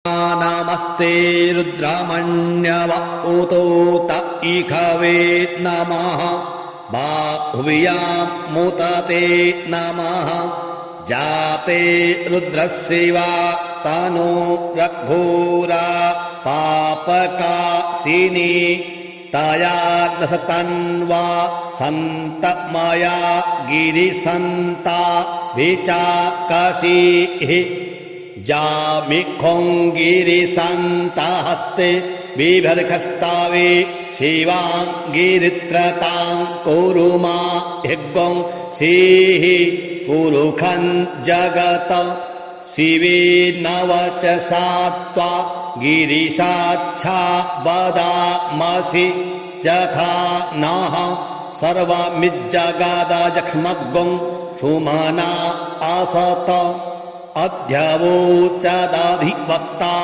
नमस्ते रुद्रमण्यव उतोत इखवे नमः बाहुव्यां मुतते नमः जाते रुद्रस्यैवा तनो रघोरा पापकाशिनी तया दशतन्वा सन्तमया गिरिसन्ता विचाकशीः जामिखोङ्गिरिसन्तास्ते बिभर्खस्तावे शिवाङ्गिरित्रतां कुरुमा हिग्गों सीः पुरुखं जगत शिवे नवचसा त्वा गिरिशाच्छा वदामसि यथा नः सर्वमिज्जगादजक्ष्मग्गुं सुमना असत अध्यवोचदधिवक्ता।